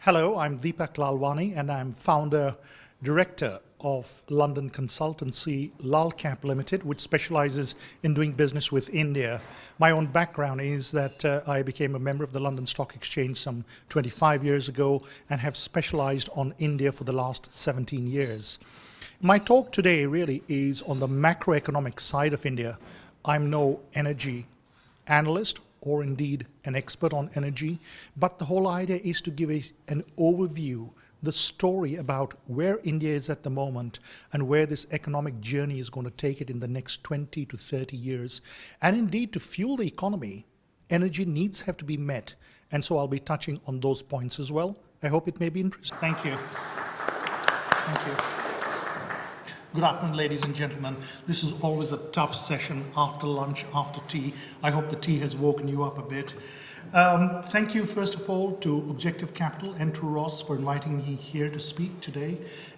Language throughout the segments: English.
Hello, I'm Deepak Lalwani and I'm founder, director of London consultancy Lalcap Limited, which specializes in doing business with India. My own background is that I became a member of the London Stock Exchange some 25 years ago and have specialized on India for the last 17 years. My talk today really is on the macroeconomic side of India. I'm no energy analyst or indeed an expert on energy, but the whole idea is to give an overview, the story about where India is at the moment and where this economic journey is going to take it in the next 20 to 30 years. And indeed, to fuel the economy, energy needs have to be met. And so I'll be touching on those points as well. I hope it may be interesting. Thank you. Thank you. Good afternoon, ladies and gentlemen. This is always a tough session after lunch, after tea. I hope the tea has woken you up a bit. Thank you, first of all, to Objective Capital and to Ross for inviting me here to speak today.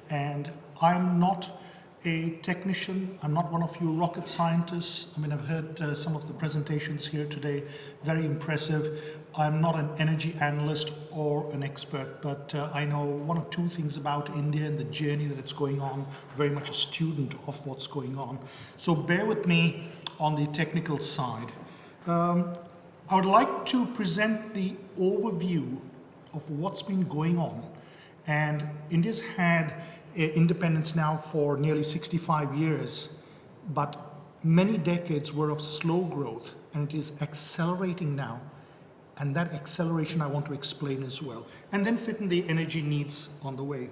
And I'm not a technician. I'm not one of you rocket scientists. I mean, I've heard some of the presentations here today, very impressive. I'm not an energy analyst or an expert, but I know one or two things about India and the journey that it's going on, very much a student of what's going on. So bear with me on the technical side. I would like to present the overview of what's been going on. And India's had independence now for nearly 65 years, but many decades were of slow growth, and it is accelerating now. And that acceleration I want to explain as well, and then fit in the energy needs on the way.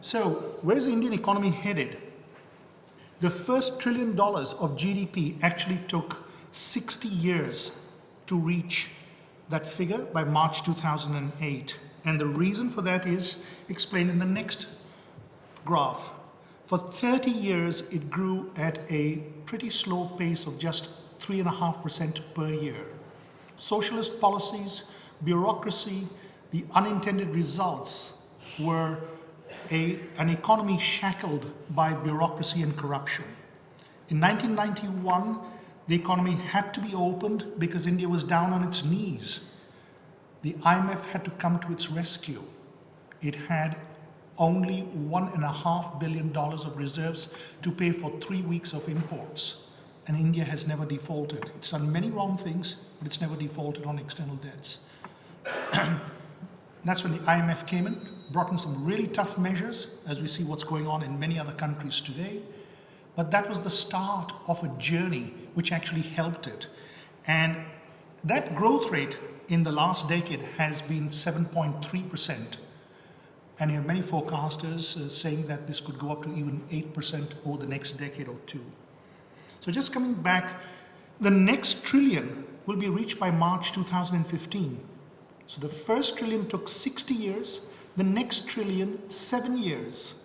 So where's the Indian economy headed? The first $1 trillion of GDP actually took 60 years to reach that figure by March 2008. And the reason for that is explained in the next graph. For 30 years, it grew at a pretty slow pace of just 3.5% per year. Socialist policies, bureaucracy, the unintended results were an economy shackled by bureaucracy and corruption. In 1991, the economy had to be opened because India was down on its knees. The IMF had to come to its rescue. It had only $1.5 billion of reserves to pay for 3 weeks of imports. And India has never defaulted. It's done many wrong things, but it's never defaulted on external debts. That's when the IMF came in, brought in some really tough measures, as we see what's going on in many other countries today. But that was the start of a journey which actually helped it. And that growth rate in the last decade has been 7.3%. And you have many forecasters saying that this could go up to even 8% over the next decade or two. So just coming back, the next trillion will be reached by March 2015. So the first trillion took 60 years, the next trillion, 7 years.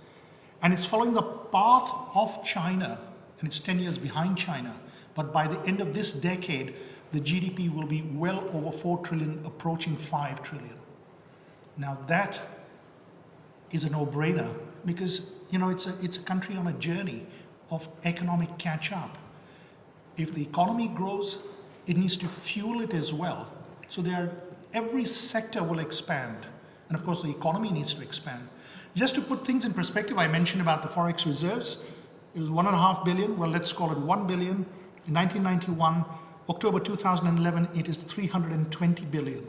And it's following the path of China, and it's 10 years behind China. But by the end of this decade, the GDP will be well over 4 trillion, approaching 5 trillion. Now that is a no-brainer because, you know, it's a country on a journey of economic catch-up. If the economy grows, it needs to fuel it as well. So every sector will expand. And of course, the economy needs to expand. Just to put things in perspective, I mentioned about the forex reserves. It was $1.5 billion. Well, let's call it $1 billion. In 1991, October 2011, it is $320 billion.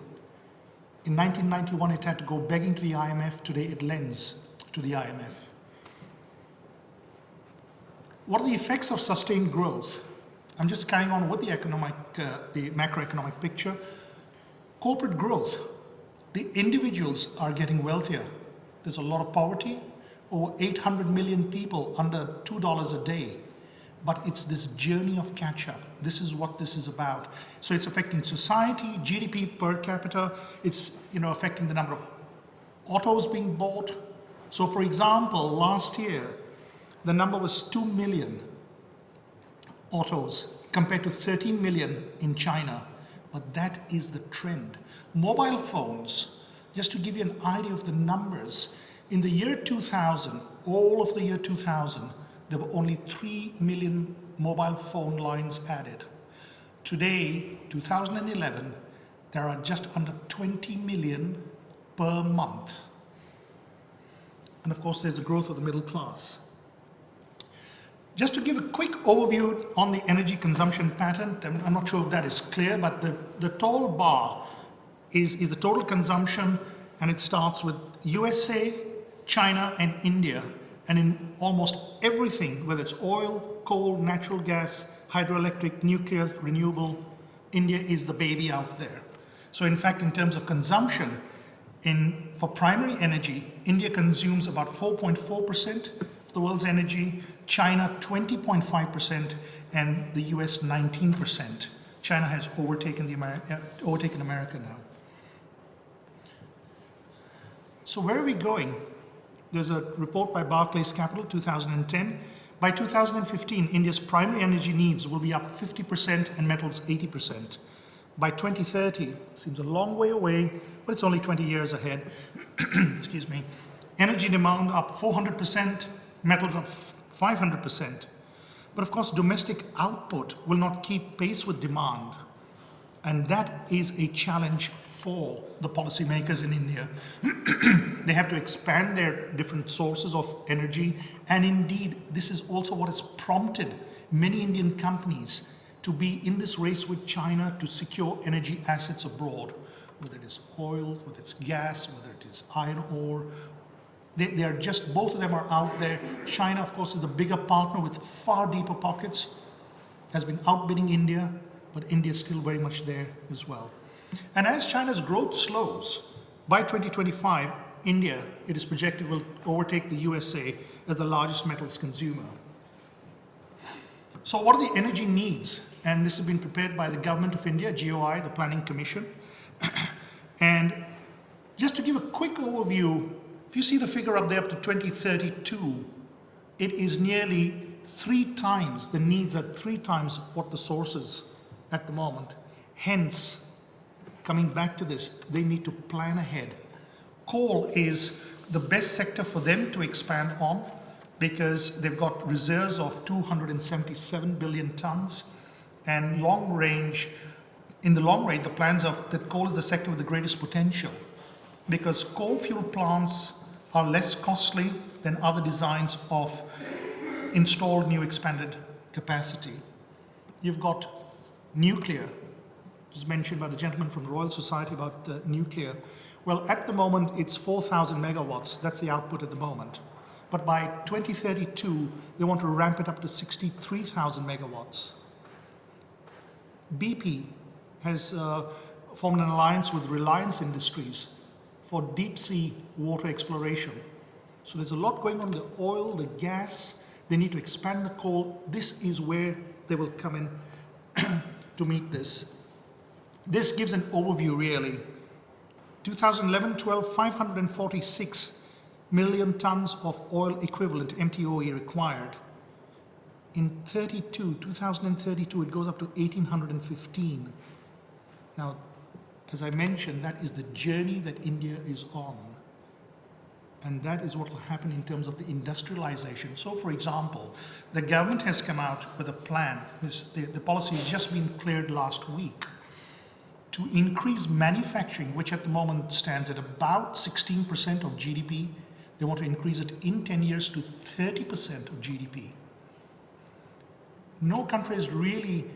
In 1991, it had to go begging to the IMF. Today, it lends to the IMF. What are the effects of sustained growth? I'm just carrying on with the macroeconomic picture. Corporate growth. The individuals are getting wealthier. There's a lot of poverty. Over 800 million people under $2 a day. But it's this journey of catch-up. This is what this is about. So it's affecting society, GDP per capita. It's affecting the number of autos being bought. So for example, last year, the number was 2 million autos compared to 13 million in China. But that is the trend. Mobile phones, just to give you an idea of the numbers, in the year 2000, all of the year 2000, there were only 3 million mobile phone lines added. Today, 2011, there are just under 20 million per month. And of course, there's the growth of the middle class. Just to give a quick overview on the energy consumption pattern, I'm not sure if that is clear, but the tall bar is the total consumption, and it starts with USA, China, and India. And in almost everything, whether it's oil, coal, natural gas, hydroelectric, nuclear, renewable, India is the baby out there. So in fact, in terms of consumption, for primary energy, India consumes about 4.4% of the world's energy, China 20.5%, and the US 19%. China has overtaken America now. So where are we going? There's a report by Barclays Capital, 2010. By 2015, India's primary energy needs will be up 50% and metals 80%. By 2030, seems a long way away, but it's only 20 years ahead, excuse me, energy demand up 400%, metals up 500%. But of course, domestic output will not keep pace with demand. And that is a challenge for the policymakers in India. They have to expand their different sources of energy. And indeed, this is also what has prompted many Indian companies to be in this race with China to secure energy assets abroad, whether it is oil, whether it's gas, whether it is iron ore. They are just, both of them are out there. China, of course, is the bigger partner with far deeper pockets, has been outbidding India, but India is still very much there as well. And as China's growth slows, by 2025, India, it is projected, will overtake the USA as the largest metals consumer. So what are the energy needs? And this has been prepared by the Government of India, GOI, the Planning Commission. And just to give a quick overview, if you see the figure up there up to 2032, it is nearly 3 times, the needs are 3 times what the source is at the moment. Hence, coming back to this, they need to plan ahead. Coal is the best sector for them to expand on because they've got reserves of 277 billion tons, and long range, in the long range, the plans are that coal is the sector with the greatest potential because coal fuel plants are less costly than other designs of installed new expanded capacity. You've got nuclear. It was mentioned by the gentleman from the Royal Society about nuclear. Well, at the moment, it's 4,000 megawatts. That's the output at the moment. But by 2032, they want to ramp it up to 63,000 megawatts. BP has formed an alliance with Reliance Industries for deep sea water exploration. So there's a lot going on, the oil, the gas. They need to expand the coal. This is where they will come in to meet this. This gives an overview, really. 2011-12, 546 million tons of oil equivalent, MTOE, required. In 2032, it goes up to 1,815. Now, as I mentioned, that is the journey that India is on. And that is what will happen in terms of the industrialization. So, for example, the government has come out with a plan. The policy has just been cleared last week to increase manufacturing, which at the moment stands at about 16% of GDP. They want to increase it in 10 years to 30% of GDP. No country has really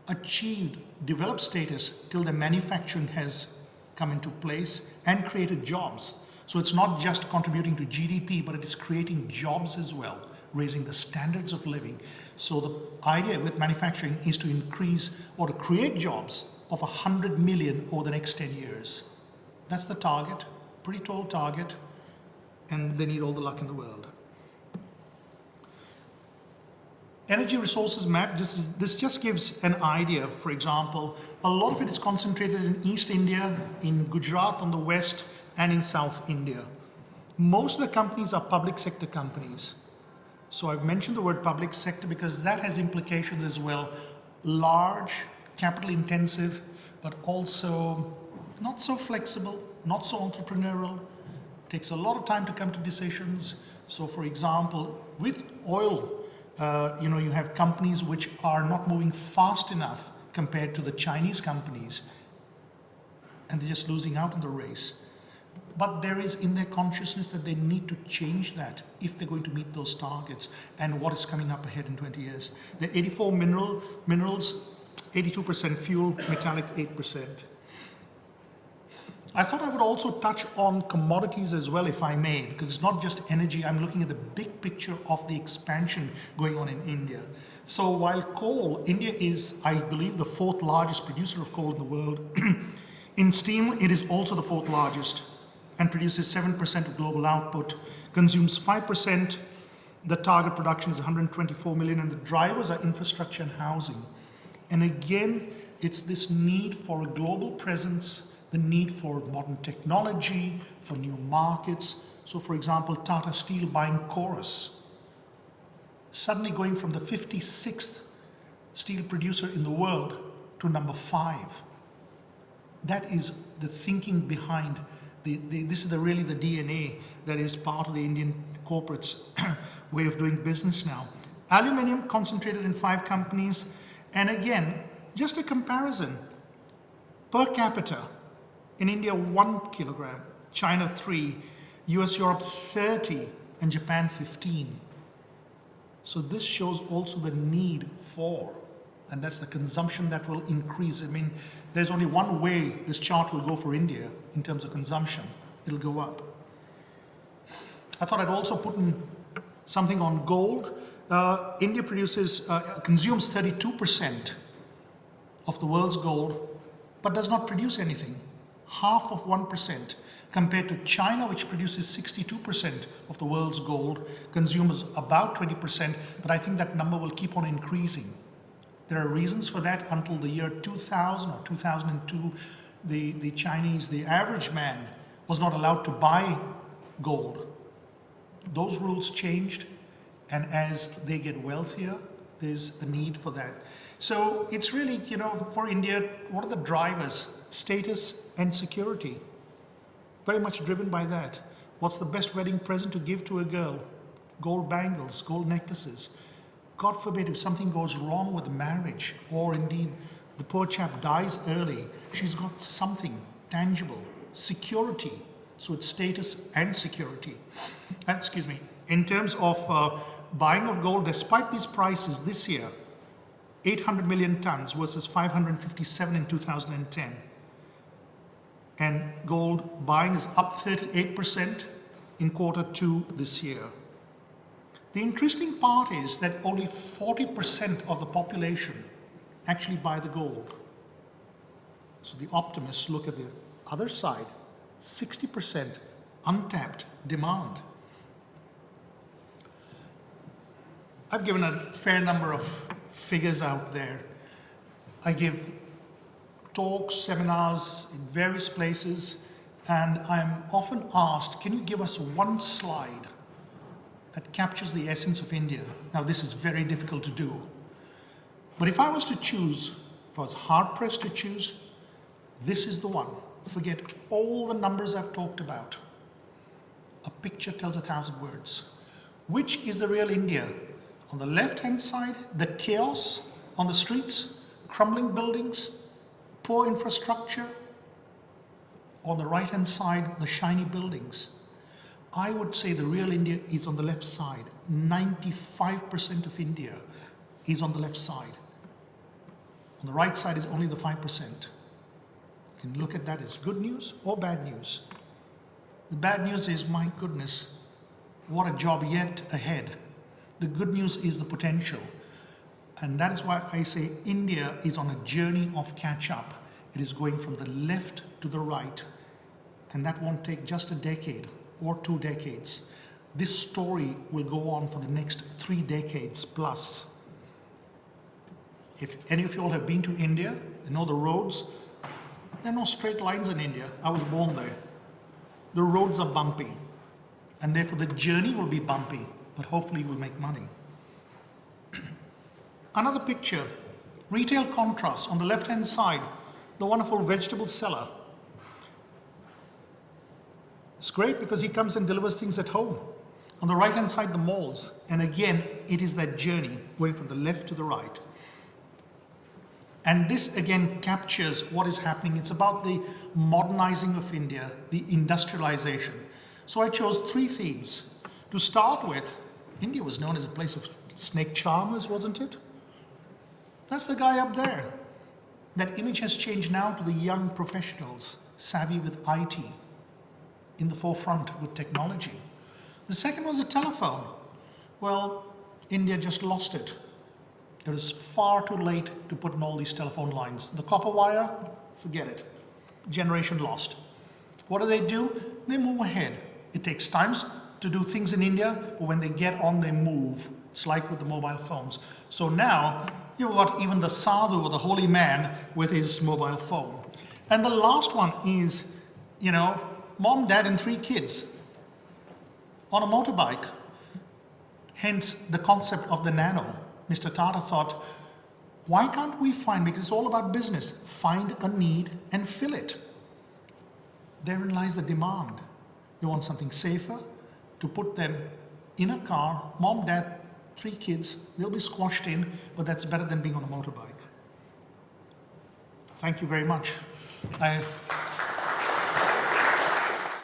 achieved developed status till the manufacturing has come into place and created jobs. So it's not just contributing to GDP, but it is creating jobs as well, raising the standards of living. So the idea with manufacturing is to increase or to create jobs of 100 million over the next 10 years. That's the target, pretty tall target, and they need all the luck in the world. Energy resources map, this just gives an idea. For example, a lot of it is concentrated in East India, in Gujarat on the west, and in South India. Most of the companies are public sector companies. So I've mentioned the word public sector because that has implications as well. Large, capital intensive, but also not so flexible, not so entrepreneurial. Takes a lot of time to come to decisions. So for example, with oil, you have companies which are not moving fast enough compared to the Chinese companies, and they're just losing out in the race. but there is in their consciousness that they need to change that if they're going to meet those targets and what is coming up ahead in 20 years. The 84 minerals, 82% fuel, metallic 8%. I thought I would also touch on commodities as well, if I may, because it's not just energy. I'm looking at the big picture of the expansion going on in India. So while coal, India is, I believe, the 4th largest producer of coal in the world. In steel, it is also the 4th largest and produces 7% of global output, consumes 5%. The target production is 124 million, and the drivers are infrastructure and housing. And again, it's this need for a global presence, the need for modern technology, for new markets. So for example, Tata Steel buying Chorus, suddenly going from the 56th steel producer in the world to number 5. That is the thinking behind this is really the DNA that is part of the Indian corporates way of doing business now. Aluminium concentrated in 5 companies. And again, just a comparison, per capita, in India 1 kilogram, China 3, US, Europe 30, and Japan 15. So this shows also the need for, and that's the consumption that will increase. I mean, there's only one way this chart will go for India in terms of consumption. It'll go up. I thought I'd also put in something on gold. India consumes 32% of the world's gold, but does not produce anything. Half of 1%, compared to China, which produces 62% of the world's gold, consumes about 20%, but I think that number will keep on increasing. There are reasons for that. Until the year 2000 or 2002, the Chinese, the average man, was not allowed to buy gold. Those rules changed, and as they get wealthier, there's a need for that. So it's really, for India, what are the drivers? Status and security. Very much driven by that. What's the best wedding present to give to a girl? Gold bangles, gold necklaces. God forbid if something goes wrong with the marriage, or indeed the poor chap dies early, she's got something tangible, security. So it's status and security. Excuse me. In terms of buying of gold, despite these prices this year, 800 million tons versus 557 in 2010. And gold buying is up 38% in Q2 this year. The interesting part is that only 40% of the population actually buy the gold. So the optimists look at the other side, 60% untapped demand. I've given a fair number of figures out there. I give talks, seminars in various places, and I'm often asked, can you give us one slide that captures the essence of India? Now, this is very difficult to do. But if I was to choose, if I was hard-pressed to choose, this is the one. Forget all the numbers I've talked about. A picture tells 1,000 words. Which is the real India? On the left-hand side, the chaos on the streets, crumbling buildings, poor infrastructure. On the right-hand side, the shiny buildings. I would say the real India is on the left side. 95% of India is on the left side. On the right side is only the 5%. You can look at that as good news or bad news. The bad news is, my goodness, what a job yet ahead. The good news is the potential. And that is why I say India is on a journey of catch-up. It is going from the left to the right. And that won't take just a decade or 2 decades. This story will go on for the next 3 decades plus. If any of you all have been to India, you know the roads, there are no straight lines in India. I was born there. The roads are bumpy, and therefore the journey will be bumpy, but hopefully we'll make money. Another picture, retail contrast. On the left-hand side, the wonderful vegetable seller. It's great because he comes and delivers things at home. On the right-hand side, the malls. And again, it is that journey going from the left to the right. And this again captures what is happening. It's about the modernizing of India, the industrialization. So I chose 3 themes. To start with, India was known as a place of snake charmers, wasn't it? That's the guy up there. That image has changed now to the young professionals, savvy with IT, in the forefront with technology. The second was the telephone. Well, India just lost it. It was far too late to put in all these telephone lines. The copper wire, forget it. Generation lost. What do? They move ahead. It takes time to do things in India, but when they get on, they move. It's like with the mobile phones. So now, you've got even the sadhu or the holy man with his mobile phone. And the last one is, mom, dad, and 3 kids on a motorbike. Hence the concept of the nano. Mr. Tata thought, why can't we find, because it's all about business, find a need and fill it. Therein lies the demand. You want something safer, to put them in a car, mom, dad, 3 kids, they'll be squashed in, but that's better than being on a motorbike. Thank you very much.